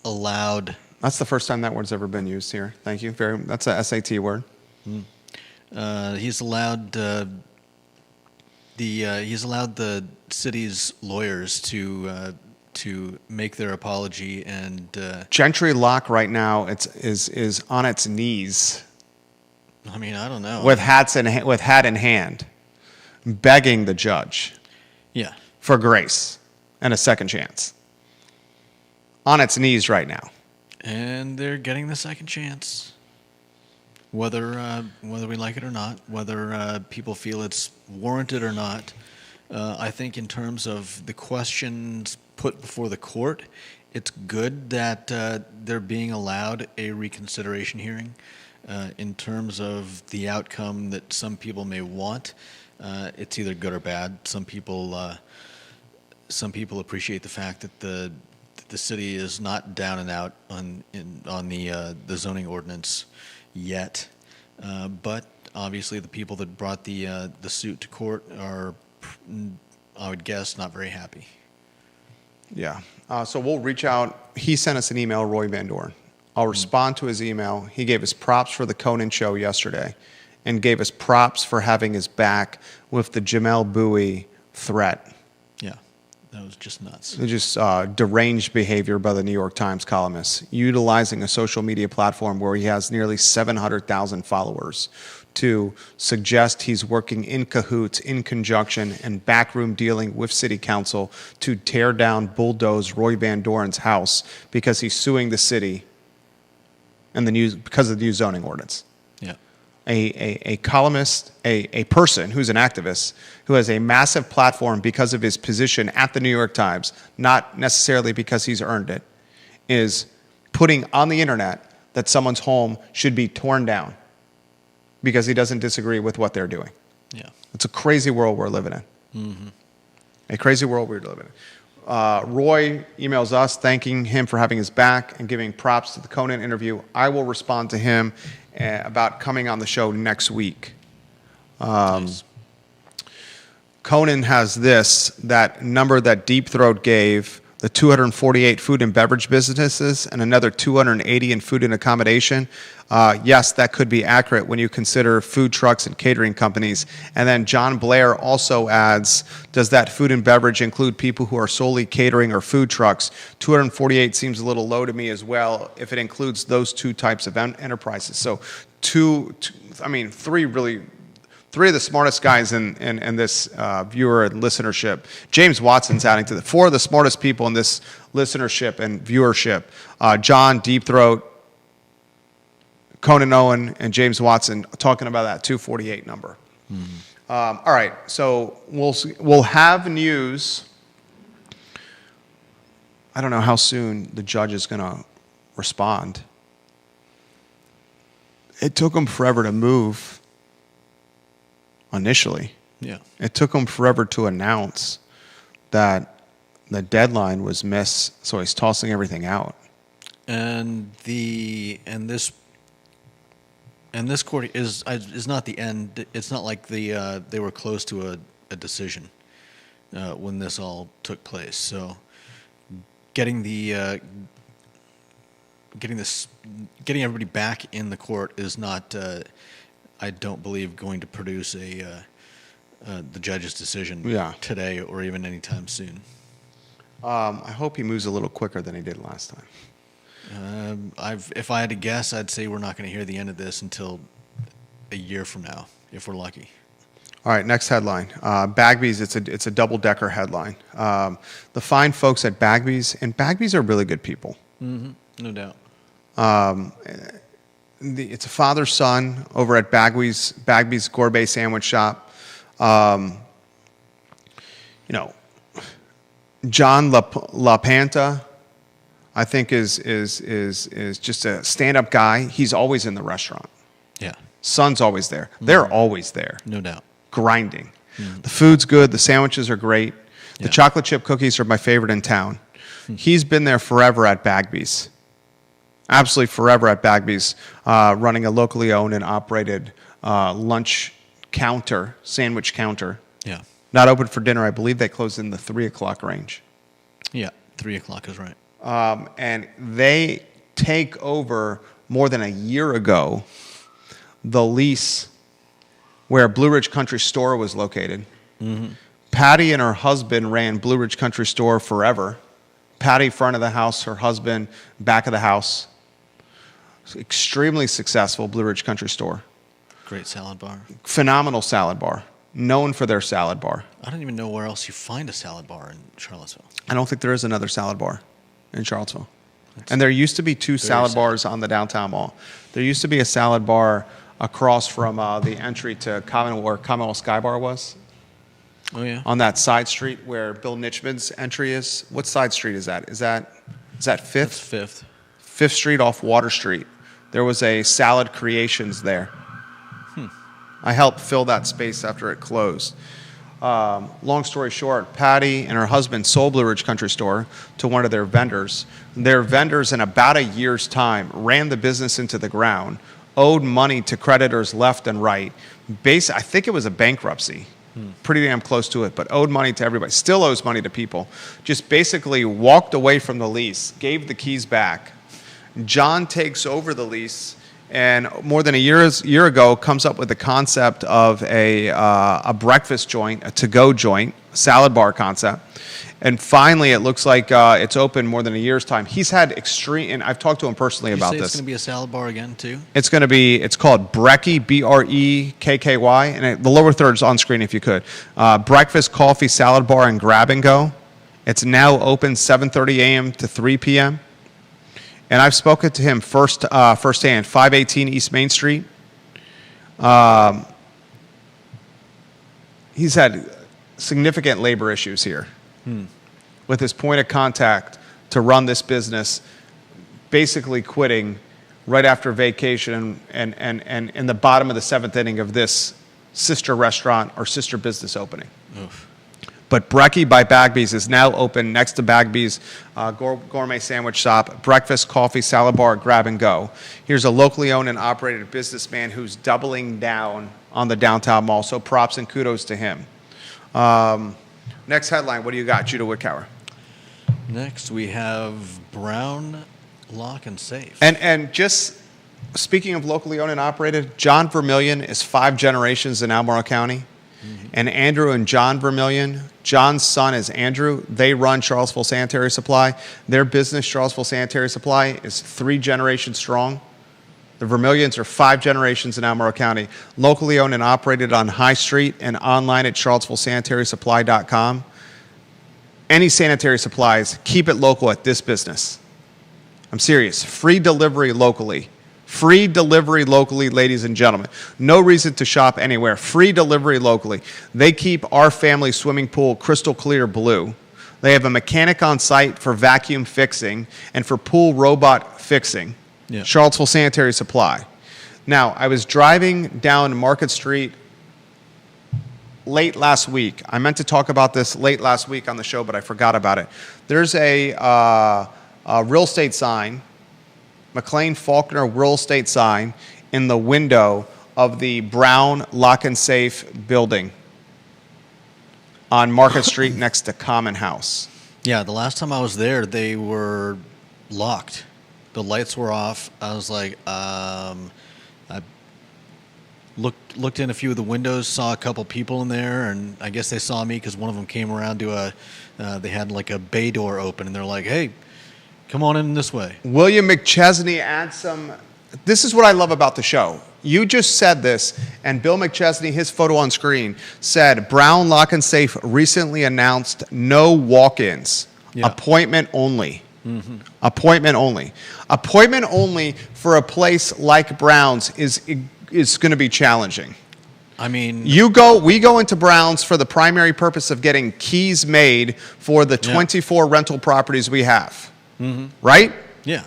B: allowed.
A: That's the first time that word's ever been used here. Thank you. That's a SAT word.
B: He's allowed the city's lawyers to make their apology, and
A: Gentry Lock right now is on its knees.
B: I mean, I don't know.
A: With hat in hand, begging the judge
B: Yeah.
A: for grace and a second chance. On its knees right now.
B: And they're getting the second chance. Whether we like it or not, whether people feel it's warranted or not, I think in terms of the questions put before the court, it's good that they're being allowed a reconsideration hearing. In terms of the outcome that some people may want, it's either good or bad. Some people appreciate the fact that the city is not down and out on the zoning ordinance yet, but obviously the people that brought the suit to court are, I would guess, not very happy.
A: Yeah. So we'll reach out. He sent us an email, Roy Van Doren. I'll respond to his email. He gave us props for the Conan show yesterday and gave us props for having his back with the Jamel Bowie threat.
B: Yeah, that was just nuts.
A: Just deranged behavior by the New York Times columnist, utilizing a social media platform where he has nearly 700,000 followers to suggest he's working in cahoots, in conjunction, and backroom dealing with City Council to tear down, bulldoze Roy Van Doren's house because he's suing the city and because of the new zoning ordinance.
B: Yeah.
A: A columnist, a person who's an activist, who has a massive platform because of his position at the New York Times, not necessarily because he's earned it, is putting on the internet that someone's home should be torn down because he doesn't disagree with what they're doing.
B: Yeah.
A: It's a crazy world we're living in.
B: Mm-hmm.
A: A crazy world we're living in. Roy emails us thanking him for having his back and giving props to the Conan interview. I will respond to him about coming on the show next week.
B: Nice.
A: Conan has that number that Deep Throat gave, the 248 food and beverage businesses and another 280 in food and accommodation. Yes, that could be accurate when you consider food trucks and catering companies. And then John Blair also adds, does that food and beverage include people who are solely catering or food trucks? 248 seems a little low to me as well if it includes those two types of enterprises. So three of the smartest guys in this viewer and listenership. James Watson's adding to four of the smartest people in this listenership and viewership. John, Deep Throat, Conan Owen, and James Watson talking about that 248 number. Mm-hmm. All right, so we'll have news. I don't know how soon the judge is going to respond. It took him forever to move. Initially,
B: yeah,
A: it took him forever to announce that the deadline was missed, so he's tossing everything out.
B: And this court is not the end. It's not like they were close to a decision when this all took place. So getting everybody back in the court is not. I don't believe going to produce the judge's decision today or even anytime soon.
A: I hope he moves a little quicker than he did last time.
B: If I had to guess, I'd say we're not going to hear the end of this until a year from now, if we're lucky.
A: All right, next headline. Bagby's, it's a double-decker headline. The fine folks at Bagby's, and Bagby's are really good people.
B: Mm-hmm. No doubt.
A: It's a father-son over at Bagby's Gourmet Sandwich Shop. John LaPanta, I think is just a stand-up guy. He's always in the restaurant.
B: Yeah.
A: Son's always there. They're always there.
B: No doubt.
A: Grinding. Mm-hmm. The food's good. The sandwiches are great. The chocolate chip cookies are my favorite in town. Mm-hmm. He's been there forever at Bagby's. Absolutely forever at Bagby's, running a locally owned and operated lunch counter, sandwich counter.
B: Yeah.
A: Not open for dinner. I believe they close in the 3 o'clock range.
B: Yeah, 3 o'clock is right.
A: And they take over more than a year ago the lease where Blue Ridge Country Store was located. Mm-hmm. Patty and her husband ran Blue Ridge Country Store forever. Patty, front of the house, her husband, back of the house. Extremely successful Blue Ridge Country Store.
B: Great salad bar.
A: Phenomenal salad bar. known for their salad bar.
B: I don't even know where else you find a salad bar in Charlottesville.
A: I don't think there is another salad bar in Charlottesville. And there used to be two salad
B: sad.
A: bars on the downtown mall. There used to be a salad bar across from the entry to where Commonwealth Sky Bar was.
B: Oh, yeah.
A: On that side street where Bill Nitchman's entry is. What side street is that? Is that Fifth?
B: That's 5th.
A: Fifth Street off Water Street. There was a Salad Creations there. I helped fill that space after it closed. Long story short, Patty and her husband sold Blue Ridge Country Store to one of their vendors. Their vendors, in about a year's time, ran the business into the ground, owed money to creditors left and right. I think it was a bankruptcy. Pretty damn close to it, but owed money to everybody. Still owes money to people. Just basically walked away from the lease, gave the keys back. John takes over the lease, and more than a year ago comes up with the concept of a breakfast joint, a to-go joint, salad bar concept. And finally, it looks like it's open more than a year's time. He's had extreme, and I've talked to him personally about this.
B: It's going to be a salad bar again, too?
A: It's called Brekky, Brekky, and the lower third's on screen if you could. Breakfast, coffee, salad bar, and grab and go. It's now open 7:30 a.m. to 3 p.m. And I've spoken to him firsthand, 518 East Main Street. He's had significant labor issues here with his point of contact to run this business, basically quitting right after vacation and in the bottom of the 7th inning of this sister restaurant or sister business opening.
B: Oof.
A: But Brekky by Bagby's is now open next to Bagby's gourmet sandwich shop, breakfast, coffee, salad bar, grab and go. Here's a locally owned and operated businessman who's doubling down on the downtown mall, so props and kudos to him. Next headline, what do you got, Judah Wickower?
B: Next, we have Brown Lock and Safe.
A: And just speaking of locally owned and operated, John Vermillion is 5 generations in Albemarle County. And Andrew and John Vermillion, John's son is Andrew. They run Charlottesville Sanitary Supply. Their business, Charlottesville Sanitary Supply, is 3 generations strong. The Vermillions are 5 generations in Albemarle County. Locally owned and operated on High Street and online at charlottesvillesanitarysupply.com. Any sanitary supplies, keep it local at this business. I'm serious. Free delivery locally. Free delivery locally, ladies and gentlemen. No reason to shop anywhere. Free delivery locally. They keep our family swimming pool crystal clear blue. They have a mechanic on site for vacuum fixing and for pool robot fixing.
B: Yeah.
A: Charlottesville Sanitary Supply. Now, I was driving down Market Street late last week. I meant to talk about this late last week on the show, but I forgot about it. There's a real estate sign, McLean Faulkner real estate sign, in the window of the Brown Lock and Safe building on Market Street next to Common House.
B: Yeah, the last time I was there, they were locked. The lights were off. I was like, I looked in a few of the windows, saw a couple people in there, and I guess they saw me because one of them came around to they had like a bay door open, and they're like, hey, come on in this way.
A: William McChesney adds some. This is what I love about the show. You just said this, and Bill McChesney, his photo on screen, said Brown Lock and Safe recently announced no walk-ins, appointment only. Mm-hmm. Appointment only. Appointment only for a place like Brown's is going to be challenging.
B: I mean,
A: we go into Brown's for the primary purpose of getting keys made for the 24 rental properties we have. Mm-hmm. Right?
B: Yeah.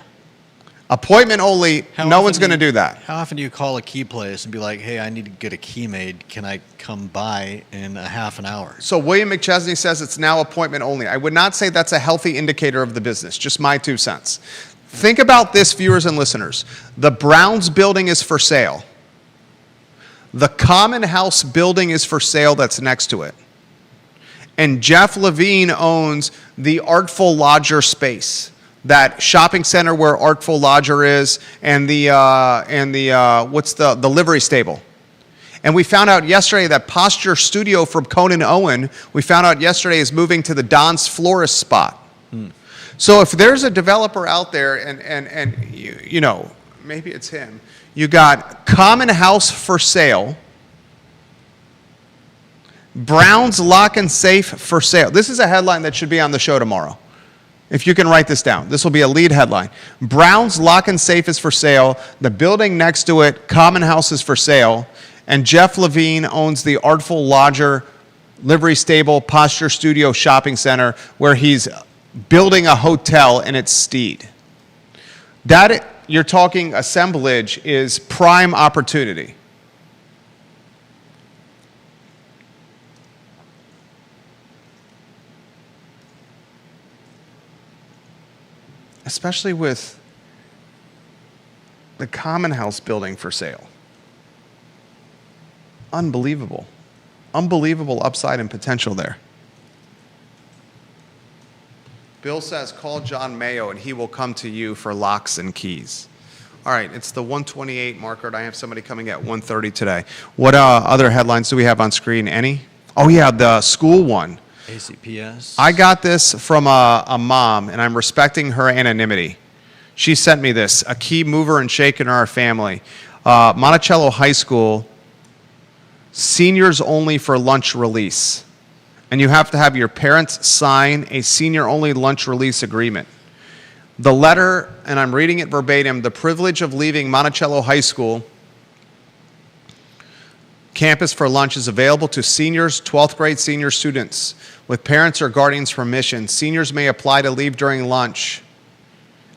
A: Appointment only, no one's going to do that.
B: How often do you call a key place and be like, hey, I need to get a key made. Can I come by in a half an hour?
A: So William McChesney says it's now appointment only. I would not say that's a healthy indicator of the business, just my 2 cents. Think about this, viewers and listeners. The Browns building is for sale. The Common House building is for sale that's next to it. And Jeff Levine owns the Artful Lodger space, that shopping center where Artful Lodger is, and the livery stable. And we found out yesterday that Posture Studio from Conan Owen, is moving to the Don's Florist spot. So if there's a developer out there, and you know, maybe it's him, you got Common House for sale, Brown's Lock and Safe for sale. This is a headline that should be on the show tomorrow. If you can write this down, this will be a lead headline. Brown's Lock and Safe is for sale. The building next to it, Common House, is for sale. And Jeff Levine owns the Artful Lodger Livery Stable Posture Studio Shopping Center, where he's building a hotel in its stead. That, you're talking assemblage, is prime opportunity. Especially with the Common House building for sale. Unbelievable. Unbelievable upside and potential there. Bill says, call John Mayo and he will come to you for locks and keys. All right, it's the 1:28 marker, and I have somebody coming at 1:30 today. What other headlines do we have on screen? Any? Oh, yeah, the school one.
B: ACPS.
A: I got this from a mom, and I'm respecting her anonymity. She sent me this, a key mover and shaker in our family. Monticello High School, seniors only for lunch release. And you have to have your parents sign a senior-only lunch release agreement. The letter, and I'm reading it verbatim, the privilege of leaving Monticello High School campus for lunch is available to seniors, 12th grade senior students with parents or guardians' permission. Seniors may apply to leave during lunch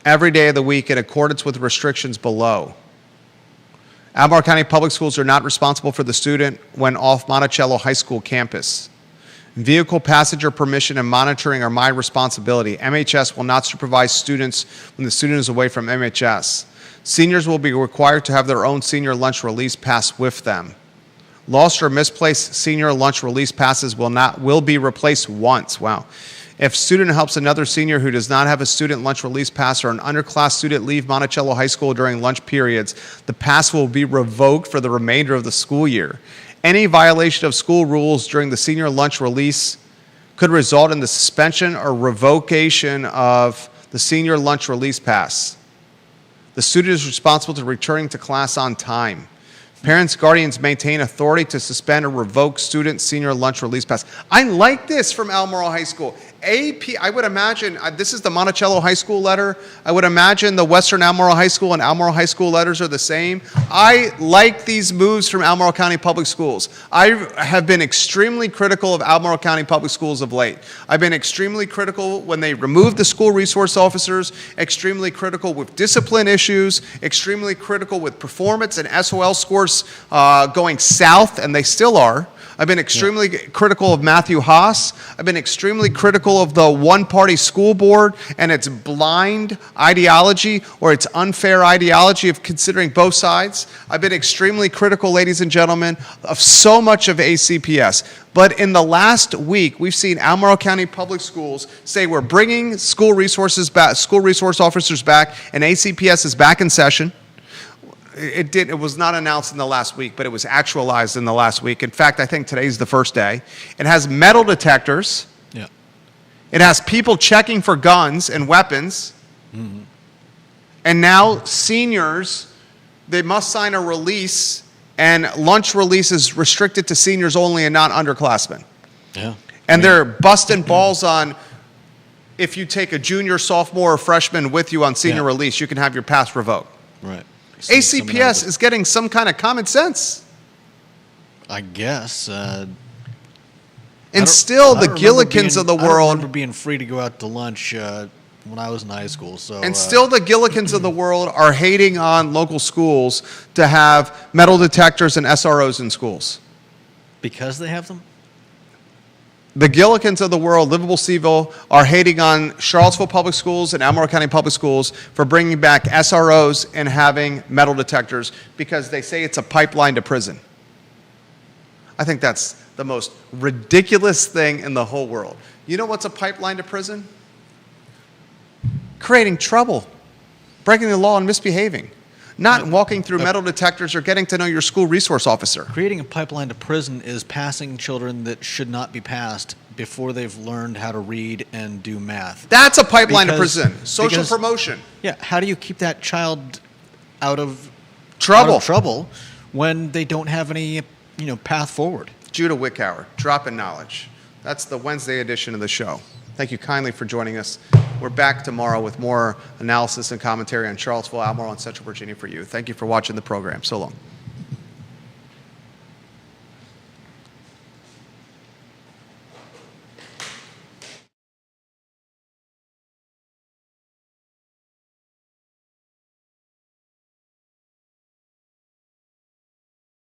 A: every day of the week in accordance with restrictions below. Albemarle County Public Schools are not responsible for the student when off Monticello High School campus. Vehicle passenger permission and monitoring are my responsibility. MHS will not supervise students when the student is away from MHS. Seniors will be required to have their own senior lunch release pass with them. Lost or misplaced senior lunch release passes will be replaced once. Wow. If student helps another senior who does not have a student lunch release pass or an underclass student leave Monticello High School during lunch periods, the pass will be revoked for the remainder of the school year. Any violation of school rules during the senior lunch release could result in the suspension or revocation of the senior lunch release pass. The student is responsible to returning to class on time. Parents, guardians maintain authority to suspend or revoke student senior lunch release pass. I like this from Albemarle High School. AP, I would imagine, this is the Monticello High School letter. I would imagine the Western Albemarle High School and Albemarle High School letters are the same. I like these moves from Albemarle County Public Schools. I have been extremely critical of Albemarle County Public Schools of late. I've been extremely critical when they removed the school resource officers, extremely critical with discipline issues, extremely critical with performance and SOL scores going south, and they still are. I've been extremely critical of Matthew Haas. I've been extremely critical of the one-party school board and its blind ideology or its unfair ideology of considering both sides. I've been extremely critical, ladies and gentlemen, of so much of ACPS. But in the last week, we've seen Albemarle County Public Schools say we're bringing school resource officers back, and ACPS is back in session. It was not announced in the last week, but it was actualized in the last week. In fact, I think today's the first day. It has metal detectors.
B: Yeah.
A: It has people checking for guns and weapons. Mm-hmm. And now seniors, they must sign a release, and lunch release is restricted to seniors only and not underclassmen.
B: Yeah.
A: And they're busting balls on, if you take a junior, sophomore, or freshman with you on senior release, you can have your pass revoked.
B: Right.
A: ACPS is getting some kind of common sense.
B: I guess.
A: And still, the Gillikins of the world.
B: I remember being free to go out to lunch when I was in high school.
A: And still, the Gillikins of the world are hating on local schools to have metal detectors and SROs in schools.
B: Because they have them?
A: The Gillikins of the world, livable CVille, are hating on Charlottesville Public Schools and Albemarle County Public Schools for bringing back SROs and having metal detectors because they say it's a pipeline to prison. I think that's the most ridiculous thing in the whole world. You know what's a pipeline to prison? Creating trouble, breaking the law and misbehaving. Not walking through metal detectors or getting to know your school resource officer.
B: Creating a pipeline to prison is passing children that should not be passed before they've learned how to read and do math.
A: That's a pipeline to prison. Social promotion.
B: Yeah. How do you keep that child out of
A: trouble
B: when they don't have any path forward?
A: Judah Wickower, Dropping Knowledge. That's the Wednesday edition of the show. Thank you kindly for joining us. We're back tomorrow with more analysis and commentary on Charlottesville, Albemarle, and Central Virginia for you. Thank you for watching the program. So long.